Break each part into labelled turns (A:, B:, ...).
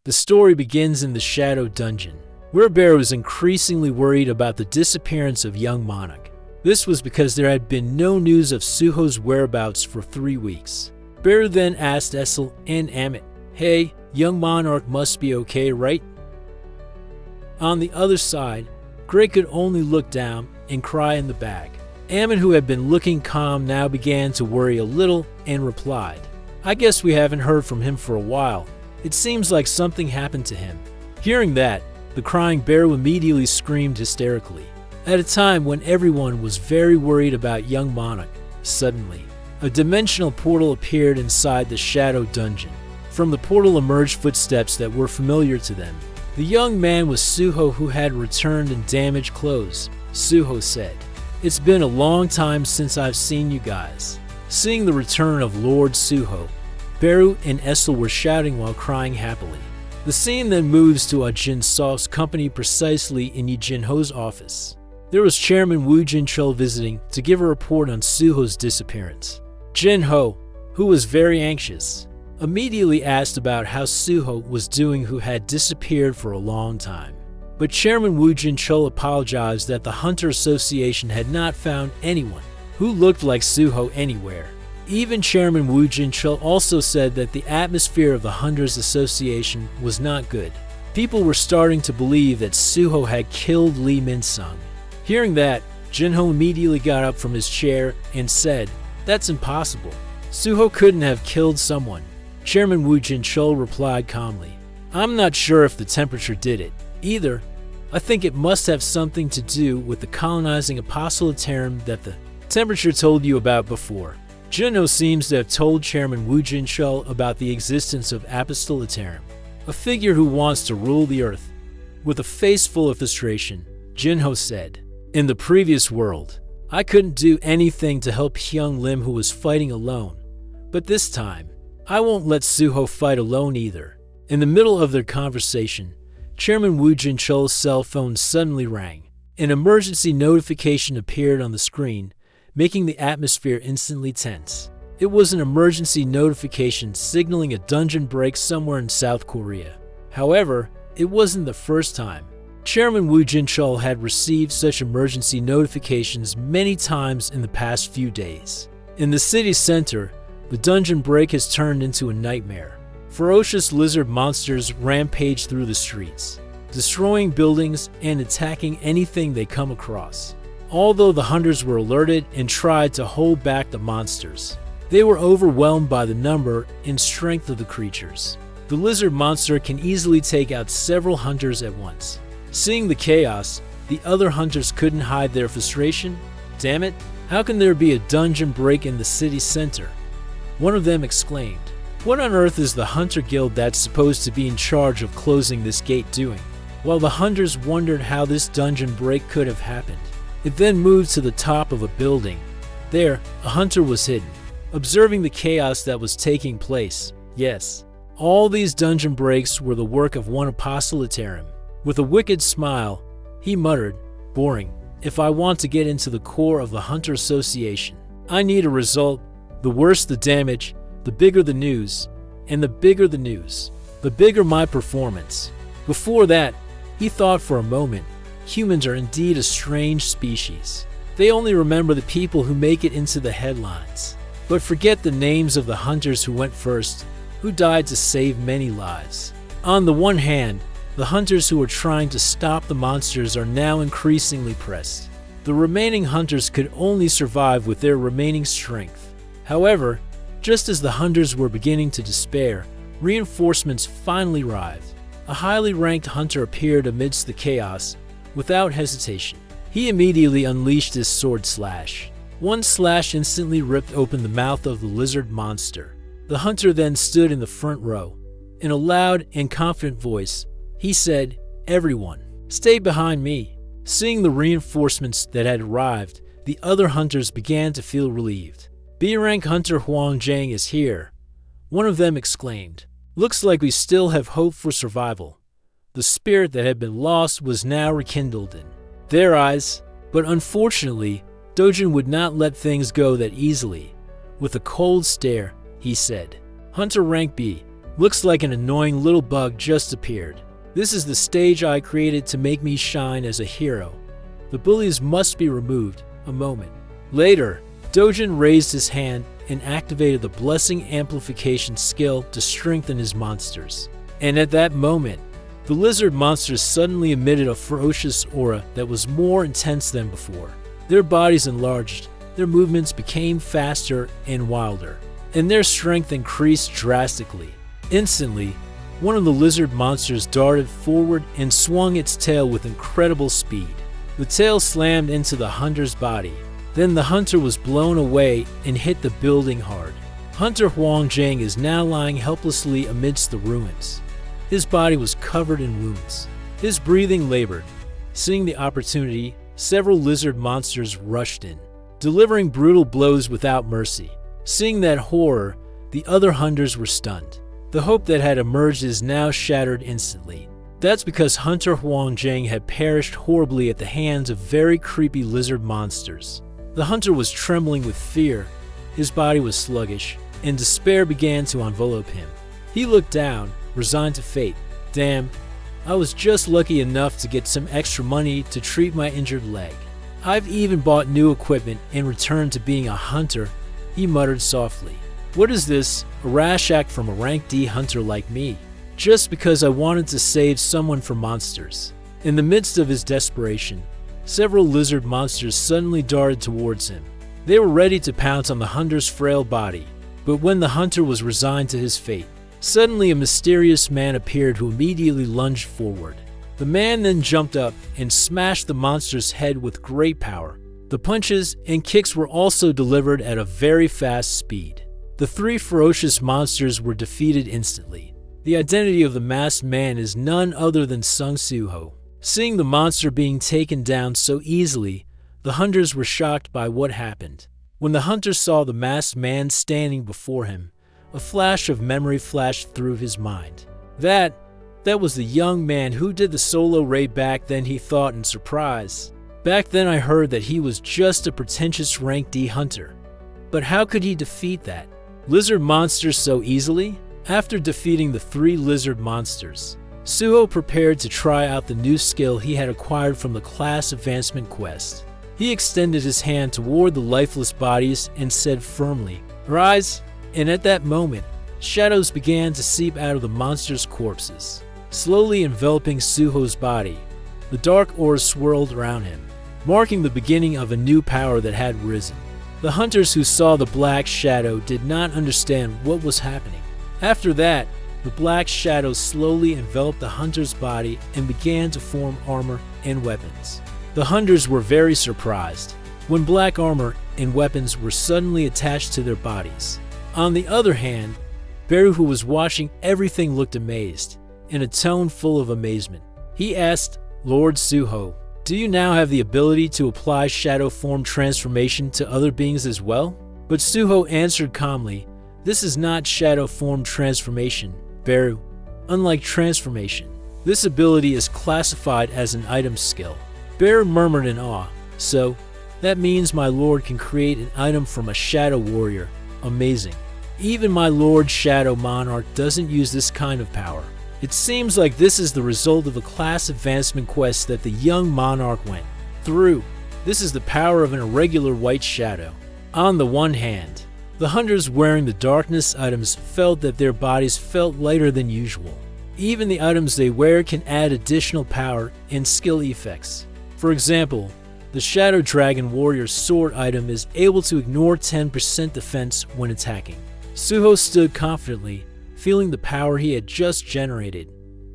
A: The story begins in the Shadow Dungeon, where Beru is increasingly worried about the disappearance of young Monarch. This was because there had been no news of Suho's whereabouts for 3 weeks. Beru then asked KAISEL and Amit, "Hey, young Monarch must be okay, right?" On the other side, Gray could only look down and cry in the bag. Amit, who had been looking calm, now began to worry a little and replied, "I guess we haven't heard from him for a while. It seems like something happened to him." Hearing that, the crying Beru immediately screamed hysterically. At a time when everyone was very worried about young Monarch, suddenly, a dimensional portal appeared inside the Shadow Dungeon. From the portal emerged footsteps that were familiar to them. The young man was Suho, who had returned in damaged clothes. Suho said, "It's been a long time since I've seen you guys." Seeing the return of Lord Suho, Beru and KAISEL were shouting while crying happily. The scene then moves to Jin Seof's company precisely in Yi Jin-ho's office. There was Chairman Woo Jin-chul visiting to give a report on Suho's disappearance. Jin-ho, who was very anxious, immediately asked about how Suho was doing, who had disappeared for a long time. But Chairman Woo Jin-chul apologized that the Hunter Association had not found anyone who looked like Suho anywhere. Even Chairman Woo Jin-chul also said that the atmosphere of the Hunters Association was not good. People were starting to believe that Suho had killed Lee Min-sung. Hearing that, Jin-ho immediately got up from his chair and said, "That's impossible. Suho couldn't have killed someone." Chairman Woo Jin-chul replied calmly, "I'm not sure if the temperature did it either. I think it must have something to do with the colonizing apostolaterum that the temperature told you about before." Jin-ho seems to have told Chairman Woo Jin-chul about the existence of apostolaterum, a figure who wants to rule the earth. With a face full of frustration, Jin-ho said, "In the previous world, I couldn't do anything to help Hyung Lim, who was fighting alone. But this time, I won't let Suho fight alone either." In the middle of their conversation, Chairman Woo Jin-chul's cell phone suddenly rang. An emergency notification appeared on the screen, making the atmosphere instantly tense. It was an emergency notification signaling a dungeon break somewhere in South Korea. However, it wasn't the first time. Chairman Woo Jin-chul had received such emergency notifications many times in the past few days. In the city center, the dungeon break has turned into a nightmare. Ferocious lizard monsters rampage through the streets, destroying buildings and attacking anything they come across. Although the hunters were alerted and tried to hold back the monsters, they were overwhelmed by the number and strength of the creatures. The lizard monster can easily take out several hunters at once. Seeing the chaos, the other hunters couldn't hide their frustration. "Damn it, how can there be a dungeon break in the city center?" one of them exclaimed. "What on earth is the Hunter Guild that's supposed to be in charge of closing this gate doing?" While the hunters wondered how this dungeon break could have happened, it then moved to the top of a building. There, a hunter was hidden, observing the chaos that was taking place. Yes, all these dungeon breaks were the work of one apostolaterum. With a wicked smile, he muttered, "Boring. If I want to get into the core of the Hunter Association, I need a result. The worse the damage, the bigger the news. And the bigger the news, the bigger my performance." Before that, he thought for a moment, humans are indeed a strange species. They only remember the people who make it into the headlines, but forget the names of the hunters who went first, who died to save many lives. On the one hand, the hunters who were trying to stop the monsters are now increasingly pressed. The remaining hunters could only survive with their remaining strength. However, just as the hunters were beginning to despair, reinforcements finally arrived. A highly ranked hunter appeared amidst the chaos. Without hesitation, he immediately unleashed his sword slash. One slash instantly ripped open the mouth of the lizard monster. The hunter then stood in the front row. In a loud and confident voice, he said, "Everyone, stay behind me." Seeing the reinforcements that had arrived, the other hunters began to feel relieved. "B-rank hunter Huang Zhang is here," one of them exclaimed. "Looks like we still have hope for survival." The spirit that had been lost was now rekindled in their eyes, but unfortunately, Dojin would not let things go that easily. With a cold stare, he said, "Hunter rank B, Looks like an annoying little bug just appeared. This is the stage I created to make me shine as a hero. The bullies must be removed. A moment later, Dojin raised his hand and activated the blessing amplification skill to strengthen his monsters. And at that moment, the lizard monsters suddenly emitted a ferocious aura that was more intense than before. Their bodies enlarged, their movements became faster and wilder, and their strength increased drastically. Instantly, one of the lizard monsters darted forward and swung its tail with incredible speed. The tail slammed into the hunter's body. Then the hunter was blown away and hit the building hard. Hunter Huang Zhang is now lying helplessly amidst the ruins. His body was covered in wounds. His breathing labored. Seeing the opportunity, several lizard monsters rushed in, delivering brutal blows without mercy. Seeing that horror, the other hunters were stunned. The hope that had emerged is now shattered instantly. That's because Hunter Huang Zhang had perished horribly at the hands of very creepy lizard monsters. The hunter was trembling with fear, his body was sluggish, and despair began to envelop him. He looked down, resigned to fate. Damn, I was just lucky enough to get some extra money to treat my injured leg. I've even bought new equipment and returned to being a hunter, he muttered softly. What is this, a rash act from a rank D hunter like me? Just because I wanted to save someone from monsters. In the midst of his desperation, several lizard monsters suddenly darted towards him. They were ready to pounce on the hunter's frail body, but when the hunter was resigned to his fate, suddenly a mysterious man appeared who immediately lunged forward. The man then jumped up and smashed the monster's head with great power. The punches and kicks were also delivered at a very fast speed. The three ferocious monsters were defeated instantly. The identity of the masked man is none other than Suho. Seeing the monster being taken down so easily, the hunters were shocked by what happened. When the hunter saw the masked man standing before him, a flash of memory flashed through his mind. That was the young man who did the solo raid back then, he thought in surprise. Back then I heard that he was just a pretentious rank D hunter. But how could he defeat that lizard monster so easily? After defeating the three lizard monsters, Suho prepared to try out the new skill he had acquired from the class advancement quest. He extended his hand toward the lifeless bodies and said firmly, "Rise!" And at that moment, shadows began to seep out of the monsters' corpses, slowly enveloping Suho's body. The dark aura swirled around him, marking the beginning of a new power that had risen. The hunters who saw the black shadow did not understand what was happening. After that, the black shadow slowly enveloped the hunter's body and began to form armor and weapons. The hunters were very surprised when black armor and weapons were suddenly attached to their bodies. On the other hand, Beru, who was watching everything, looked amazed, in a tone full of amazement. He asked, "Lord Suho, do you now have the ability to apply shadow form transformation to other beings as well?" But Suho answered calmly, "This is not shadow form transformation, Beru. Unlike transformation, this ability is classified as an item skill." Beru murmured in awe. "So, that means my lord can create an item from a shadow warrior. Amazing. Even my lord Shadow Monarch doesn't use this kind of power. It seems like this is the result of a class advancement quest that the young monarch went through. This is the power of an irregular white shadow." On the one hand, the hunters wearing the darkness items felt that their bodies felt lighter than usual. Even the items they wear can add additional power and skill effects. For example, the Shadow Dragon Warrior's sword item is able to ignore 10% defense when attacking. Suho stood confidently, feeling the power he had just generated.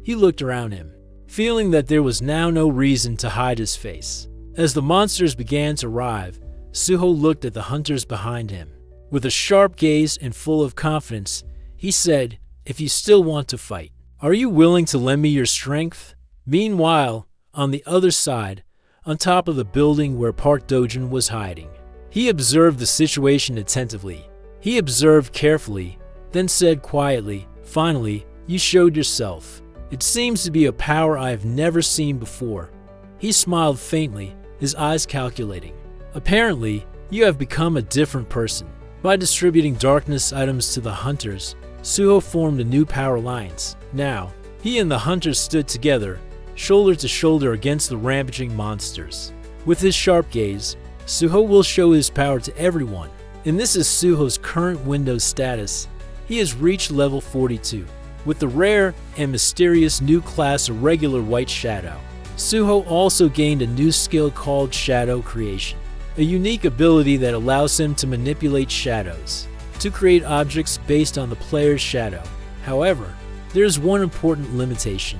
A: He looked around him, feeling that there was now no reason to hide his face. As the monsters began to arrive, Suho looked at the hunters behind him. With a sharp gaze and full of confidence, he said, "If you still want to fight, are you willing to lend me your strength?" Meanwhile, on the other side, on top of the building where Park Dojin was hiding, he observed the situation attentively. He observed carefully, then said quietly, "Finally, you showed yourself. It seems to be a power I have never seen before." He smiled faintly, his eyes calculating. "Apparently, you have become a different person. By distributing darkness items to the hunters, Suho formed a new power alliance. Now, he and the hunters stood together, shoulder to shoulder against the rampaging monsters. With his sharp gaze, Suho will show his power to everyone. And this is Suho's current Windows status. He has reached level 42, with the rare and mysterious new class Irregular White Shadow. Suho also gained a new skill called Shadow Creation, a unique ability that allows him to manipulate shadows, to create objects based on the player's shadow. However, there's one important limitation.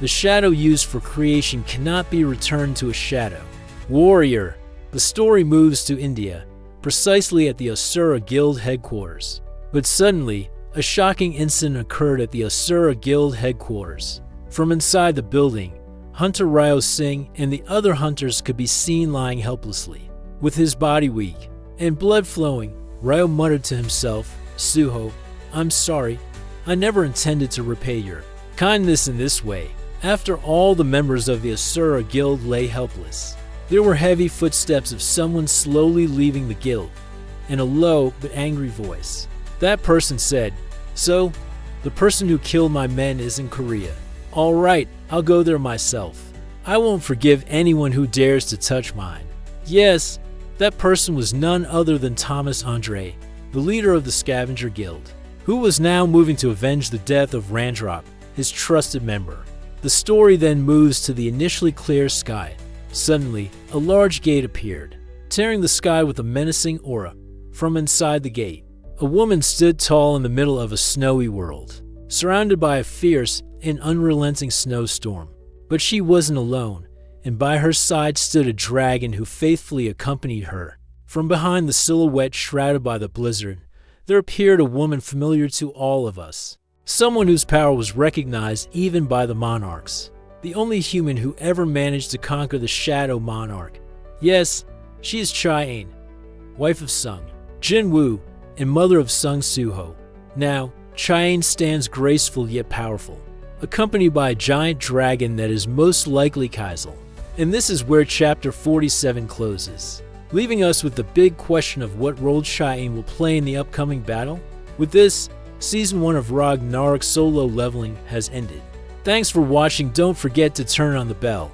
A: The shadow used for creation cannot be returned to a shadow. Warrior. The story moves to India, precisely at the Asura Guild headquarters. But suddenly, a shocking incident occurred at the Asura Guild headquarters. From inside the building, Hunter Ryo Singh and the other hunters could be seen lying helplessly. With his body weak and blood flowing, Ryo muttered to himself, "Suho, I'm sorry. I never intended to repay your kindness in this way." After all the members of the Asura Guild lay helpless, there were heavy footsteps of someone slowly leaving the guild, and a low but angry voice. That person said, "So, the person who killed my men is in Korea. All right, I'll go there myself. I won't forgive anyone who dares to touch mine." Yes, that person was none other than Thomas Andre, the leader of the Scavenger Guild, who was now moving to avenge the death of Ragnarok, his trusted member. The story then moves to the initially clear sky. Suddenly, a large gate appeared, tearing the sky with a menacing aura. From inside the gate, a woman stood tall in the middle of a snowy world, surrounded by a fierce and unrelenting snowstorm. But she wasn't alone, and by her side stood a dragon who faithfully accompanied her. From behind the silhouette shrouded by the blizzard, there appeared a woman familiar to all of us. Someone whose power was recognized even by the monarchs. The only human who ever managed to conquer the Shadow Monarch. Yes, she is Cha Hae-in, wife of Sung Jin-woo and mother of Sung Suho. Now, Cha Hae-in stands graceful yet powerful, accompanied by a giant dragon that is most likely KAISEL. And this is where Chapter 47 closes, leaving us with the big question of what role Cha Hae-in will play in the upcoming battle. With this, Season 1 of Ragnarok solo leveling has ended. Thanks for watching. Don't forget to turn on the bell